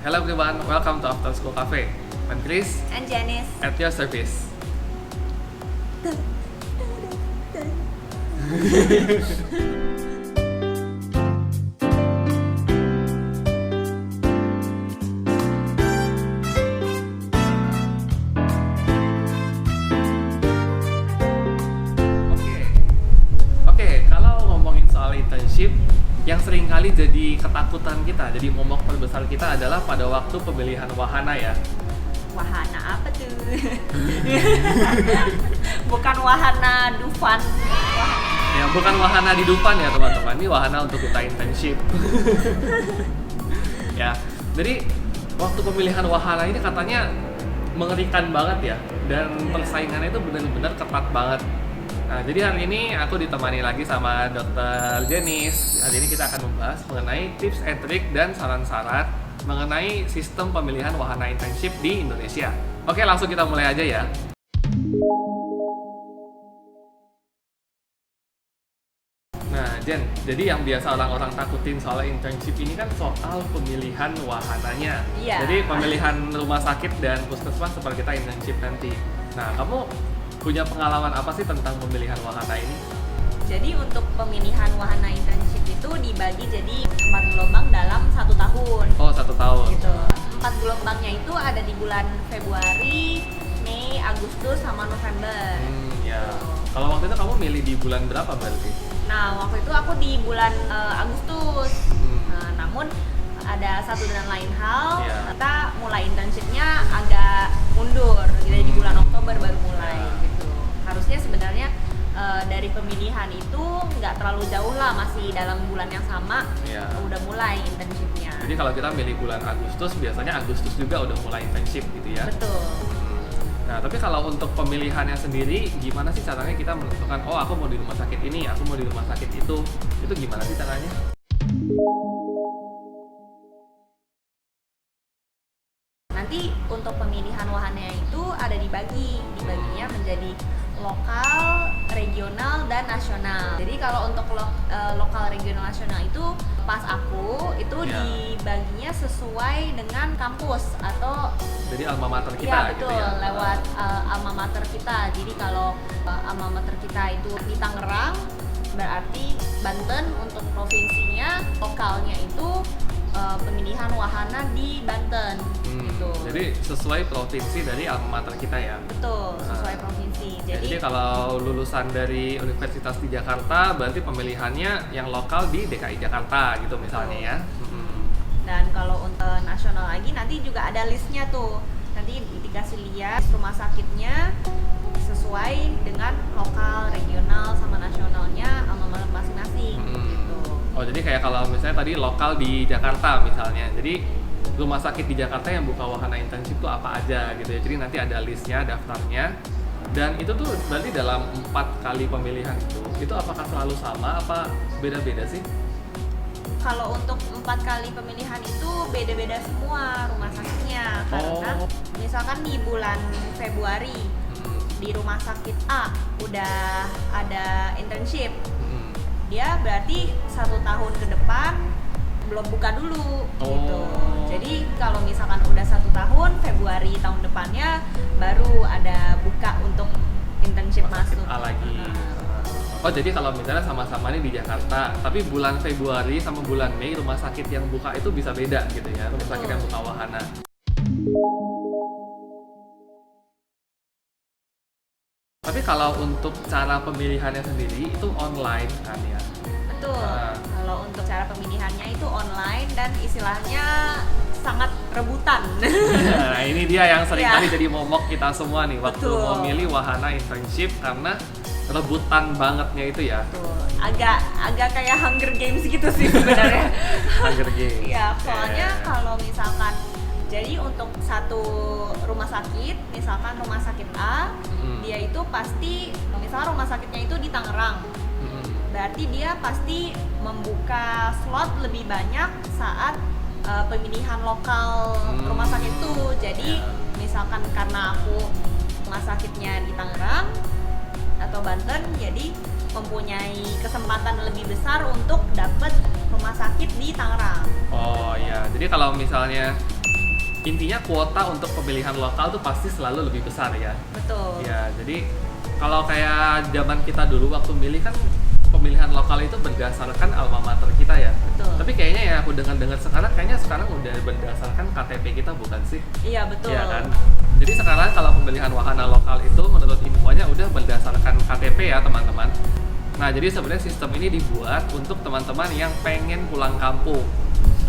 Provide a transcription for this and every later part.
Hello everyone, welcome to After School Cafe. I'm Chris, And Janice. at your service. Oke, kalau ngomongin soal internship, yang sering kali jadi ketakutan kita, jadi momok terbesar kita adalah pada waktu pemilihan wahana ya. Wahana apa tuh? Bukan wahana Dufan. Ya, bukan wahana di Dufan ya teman-teman, ini wahana untuk kita internship. Ya, jadi waktu pemilihan wahana ini katanya mengerikan banget ya, dan persaingannya itu benar-benar ketat banget. Nah, jadi hari ini aku ditemani lagi sama Dr. Janice. Hari ini kita akan membahas mengenai tips and trick dan saran-saran mengenai sistem pemilihan wahana internship di Indonesia. Oke, langsung kita mulai aja ya. Nah, Jen, jadi yang biasa orang-orang takutin soal internship ini kan soal pemilihan wahananya. Iya. Jadi pemilihan rumah sakit dan puskesmas seperti kita internship nanti. Nah, kamu punya pengalaman apa sih tentang pemilihan wahana ini? Jadi untuk pemilihan wahana internship itu dibagi jadi 4 gelombang dalam 1 tahun. Oh, 1 tahun. Gitu. 4 gelombangnya itu ada di bulan Februari, Mei, Agustus, sama November. Ya. Kalau waktu itu kamu milih di bulan berapa berarti? Nah, waktu itu aku di bulan Agustus. Nah, namun ada satu dan lain hal, Iya. kita mulai internshipnya agak mundur. Jadi di bulan Oktober baru mulai gitu. Harusnya sebenarnya dari pemilihan itu nggak terlalu jauh lah, masih dalam bulan yang sama. Iya. Udah mulai internshipnya. Jadi kalau kita milih bulan Agustus, biasanya Agustus juga udah mulai internship gitu ya? Betul. Nah, tapi kalau untuk pemilihannya sendiri, gimana sih caranya kita menentukan, oh aku mau di rumah sakit ini, aku mau di rumah sakit itu gimana sih caranya? Nanti untuk pemilihan wahana itu ada dibaginya menjadi lokal, regional, dan nasional. Jadi kalau untuk lokal, regional, nasional itu pas aku itu Ya. dibaginya sesuai dengan kampus atau Jadi alma mater kita ya gitu betul, ya? lewat alma mater kita. Jadi kalau alma mater kita itu di Tangerang, berarti Banten untuk provinsinya, lokalnya itu pemilihan wahana di Banten gitu. Jadi sesuai provinsi dari alma mater kita ya? Betul, sesuai provinsi. Jadi kalau lulusan dari universitas di Jakarta, berarti pemilihannya yang lokal di DKI Jakarta gitu misalnya ya? Dan kalau untuk nasional lagi nanti juga ada listnya tuh. Nanti dikasih lihat rumah sakitnya sesuai dengan lokal, regional, sama nasionalnya alma mater masing-masing gitu. Oh, jadi kayak kalau misalnya tadi lokal di Jakarta misalnya, jadi rumah sakit di Jakarta yang buka wahana internship tuh apa aja gitu ya. Jadi nanti ada listnya, daftarnya, dan itu tuh berarti dalam 4 kali pemilihan itu apakah selalu sama apa beda-beda sih? Kalau untuk 4 kali pemilihan itu beda-beda semua rumah sakitnya. Karena misalkan di bulan Februari di rumah sakit A udah ada internship, dia berarti 1 tahun ke depan belum buka dulu gitu. Jadi kalau misalkan udah 1 tahun, Februari tahun depannya baru ada buka untuk internship masuk. A lagi. Oh, jadi kalau misalnya sama-sama nih di Jakarta, tapi bulan Februari sama bulan Mei rumah sakit yang buka itu bisa beda gitu ya, rumah sakit yang buka wahana. Tapi kalau untuk cara pemilihannya sendiri itu online kan ya? Betul. Kalau untuk cara pemilihannya itu online dan istilahnya sangat rebutan. Nah, ini dia yang sering Iya. kali jadi momok kita semua nih waktu Betul. mau milih wahana internship karena rebutan bangetnya itu ya. Tuh, agak kayak Hunger Games gitu sih sebenarnya. Hunger Games. Iya, soalnya Yeah. kalau misalkan jadi untuk satu rumah sakit, misalkan rumah sakit A, dia itu pasti, misalkan rumah sakitnya itu di Tangerang, berarti dia pasti membuka slot lebih banyak saat pemilihan lokal rumah sakit itu. Jadi misalkan karena aku rumah sakitnya di Tangerang atau Banten, jadi mempunyai kesempatan lebih besar untuk dapat rumah sakit di Tangerang. Oh iya, jadi kalau misalnya intinya kuota untuk pemilihan lokal tuh pasti selalu lebih besar ya. Betul. Ya, jadi kalau kayak zaman kita dulu waktu milih kan pemilihan lokal itu berdasarkan alma mater kita ya. Betul. Tapi kayaknya ya aku dengar sekarang kayaknya sekarang udah berdasarkan KTP kita bukan sih? Iya betul. Iya kan? Jadi sekarang kalau pemilihan wahana lokal itu menurut infonya udah berdasarkan KTP ya teman-teman. Nah jadi sebenarnya sistem ini dibuat untuk teman-teman yang pengen pulang kampung.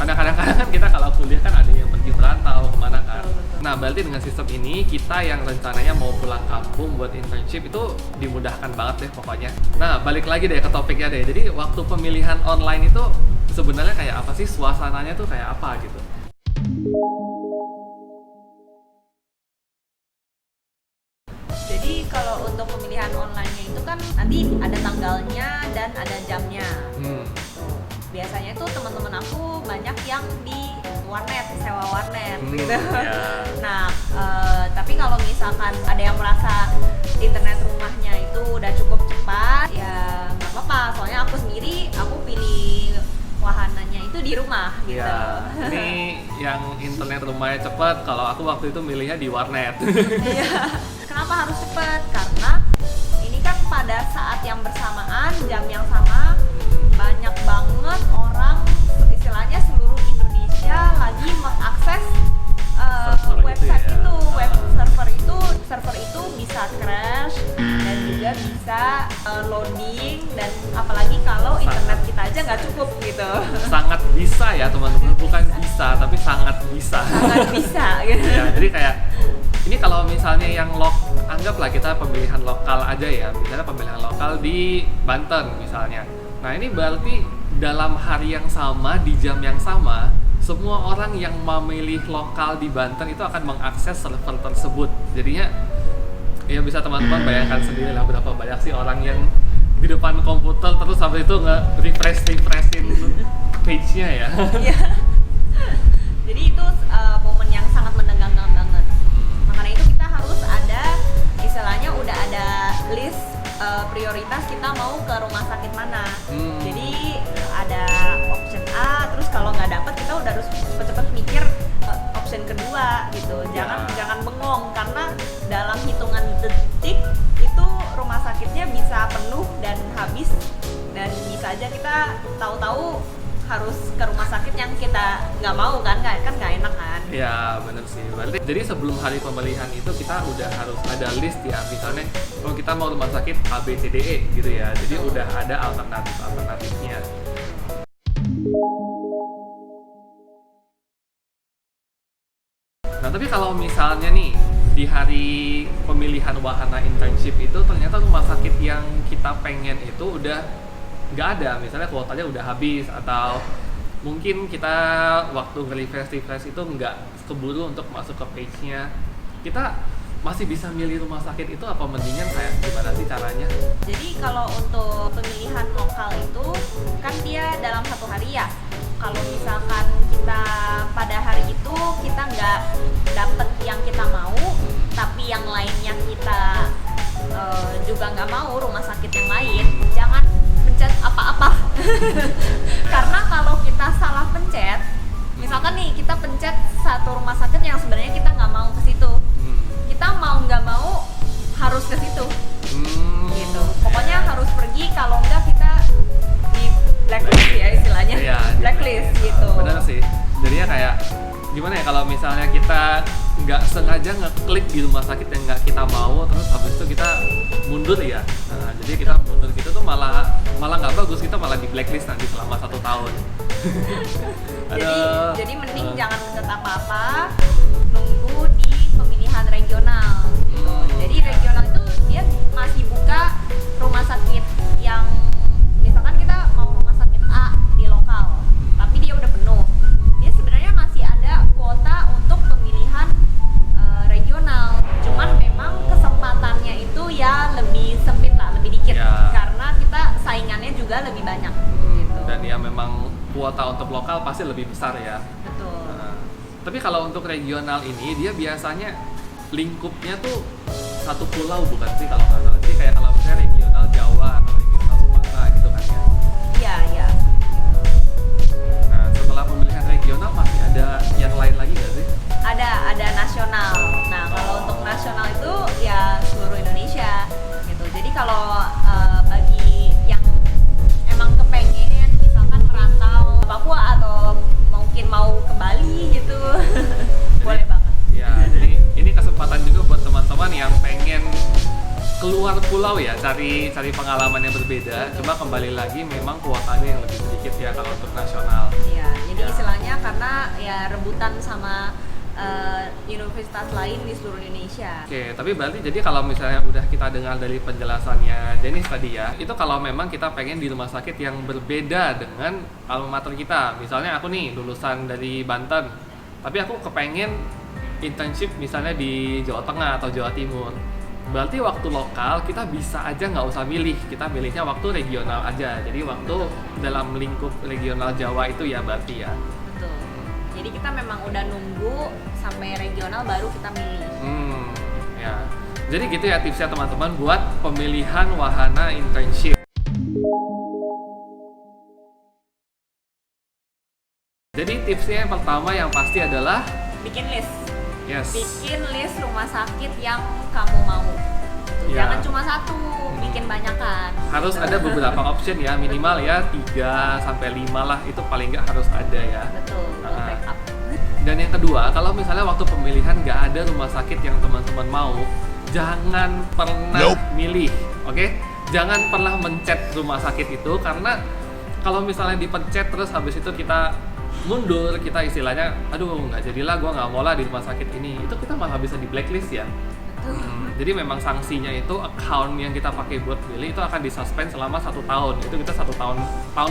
Karena kadang-kadang kan kita kalau kuliah kan ada yang pergi merantau kemana kan. Betul. Nah berarti dengan sistem ini kita yang rencananya mau pulang kampung buat internship itu dimudahkan banget deh pokoknya. Nah balik lagi deh ke topiknya deh. Jadi waktu pemilihan online itu sebenarnya kayak apa sih, suasananya tuh kayak apa gitu? Jadi kalau untuk pemilihan online-nya itu kan nanti ada tanggalnya dan ada jamnya. Biasanya tuh teman-teman aku banyak yang di warnet, sewa warnet gitu. Yeah. Nah, tapi kalau misalkan ada yang merasa internet rumahnya itu udah cukup cepat, ya nggak apa-apa. Soalnya aku sendiri, aku pilih wahananya itu di rumah gitu. Ya, ini yang internet rumahnya cepat. Kalau aku waktu itu milihnya di warnet. Iya. Kenapa harus cepat? Karena ini kan pada saat yang bersamaan, jam yang sama, banyak banget orang, istilahnya seluruh Indonesia lagi mengakses website ya. itu, server itu bisa crash dan juga bisa loading, dan apalagi kalau internet kita aja nggak cukup gitu. Sangat bisa ya teman-teman, bukan bisa tapi sangat bisa. Sangat bisa gitu. Ya, jadi kayak ini kalau misalnya yang anggaplah kita pemilihan lokal aja ya, misalnya pemilihan lokal di Banten misalnya. Nah ini berarti dalam hari yang sama, di jam yang sama, semua orang yang memilih lokal di Banten itu akan mengakses server tersebut. Jadinya ya bisa teman-teman bayangkan sendiri lah berapa banyak sih orang yang di depan komputer terus sampai itu nge-refreshin page-nya ya. Iya. Jadi itu momen yang sangat menegangkan banget. Makanya itu kita harus ada, istilahnya udah ada list prioritas kita mau ke rumah sakit mana. Jadi ada option A, terus kalau nggak dapet kita udah harus cepet-cepet mikir option kedua gitu. Jangan bengong, karena dalam hitungan detik itu rumah sakitnya bisa penuh dan habis, dan bisa aja kita tahu-tahu harus ke rumah sakit yang kita nggak mau kan nggak enak kan. Ya benar sih. Berarti jadi sebelum hari pemilihan itu kita udah harus ada list ya, misalnya kalau kita mau rumah sakit A B C D E gitu ya, jadi udah ada alternatifnya. Nah tapi kalau misalnya nih di hari pemilihan wahana internship itu ternyata rumah sakit yang kita pengen itu udah nggak ada, misalnya kuotanya udah habis, atau mungkin kita waktu nge-refresh itu nggak keburu untuk masuk ke page-nya, kita masih bisa milih rumah sakit itu apa mendingan kayak gimana sih caranya? Jadi kalau untuk pemilihan lokal itu kan dia dalam satu hari ya. Kalau misalkan kita pada hari itu kita nggak dapet yang kita mau, tapi yang lainnya kita juga nggak mau rumah sakit yang lain, jangan pencet apa-apa. Karena kalau kita salah pencet, misalkan nih kita pencet satu rumah sakit yang sebenarnya kita nggak mau ke situ, kita mau nggak mau harus ke situ, gitu. Pokoknya harus pergi, kalau nggak kita di blacklist ya istilahnya. Ya, blacklist gitu. Benar sih. Jadinya kayak gimana ya kalau misalnya kita nggak sengaja ngeklik di rumah sakit yang nggak kita mau, terus habis itu kita mundur ya. Nah, jadi kita mundur gitu tuh malah nggak bagus, kita malah di blacklist nanti selama 1 tahun. jadi mending jangan pencet apa-apa, nunggu di pemilihan regional gitu. Jadi regional itu dia masih buka rumah sakit yang misalkan kita mau rumah sakit A di lokal, tapi dia udah penuh. Dia sebenarnya masih ada kuota untuk pemilihan regional. Cuman memang kesempatannya itu ya lebih sempit lah, lebih dikit Ya. karena kita saingannya juga lebih banyak gitu. Dan ya memang kuota untuk lokal pasti lebih besar ya. Betul. Nah, tapi kalau untuk regional ini dia biasanya lingkupnya tuh satu pulau bukan sih kalau nggak salah sih, kayak kalau misalnya regional Jawa atau regional Sumatera gitu kan ya. Iya, iya. Nah setelah pemilihan regional masih ada yang lain lagi nggak sih? Ada pulau ya, cari pengalaman yang berbeda. Cuma kembali lagi memang kuotanya yang lebih sedikit ya kalau untuk nasional. Iya, jadi Ya. istilahnya karena ya rebutan sama universitas lain di seluruh Indonesia. Oke, tapi berarti jadi kalau misalnya udah kita dengar dari penjelasannya Denis tadi ya, itu kalau memang kita pengen di rumah sakit yang berbeda dengan alma mater kita. Misalnya aku nih lulusan dari Banten, tapi aku kepengen internship misalnya di Jawa Tengah atau Jawa Timur. Berarti waktu lokal kita bisa aja nggak usah milih, kita milihnya waktu regional aja. Jadi waktu dalam lingkup regional Jawa itu ya berarti ya. Betul. Jadi kita memang udah nunggu sampai regional baru kita milih. Ya. Jadi gitu ya tipsnya teman-teman buat pemilihan wahana internship. Jadi tipsnya yang pertama yang pasti adalah Bikin list. yes. Bikin list rumah sakit yang kamu mau. Ya. Jangan cuma satu, bikin banyakan. Harus ada beberapa option ya, minimal ya 3 sampai 5 lah, itu paling nggak harus ada ya. Betul, buat Ah. backup. Dan yang kedua, kalau misalnya waktu pemilihan nggak ada rumah sakit yang teman-teman mau, jangan pernah milih, oke? Jangan pernah mencet rumah sakit itu, karena kalau misalnya dipencet terus habis itu kita mundur, kita istilahnya, aduh nggak jadilah, gue nggak mau lah di rumah sakit ini, itu kita malah bisa di blacklist ya. Jadi memang sanksinya itu account yang kita pakai buat pilih itu akan disuspend selama 1 tahun. Itu kita 1 tahun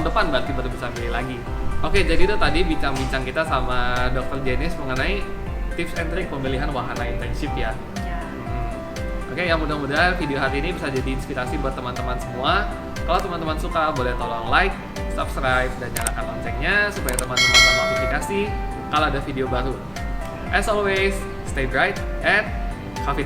depan berarti baru bisa pilih lagi. Oke, jadi itu tadi bincang-bincang kita sama Dr. Denis mengenai tips and trick pemilihan wahana internship ya. Ya. Oke, yang mudah-mudahan video hari ini bisa jadi inspirasi buat teman-teman semua. Kalau teman-teman suka, boleh tolong like, subscribe, dan nyalakan loncengnya supaya teman-teman dapat notifikasi kalau ada video baru. As always, stay bright and coffee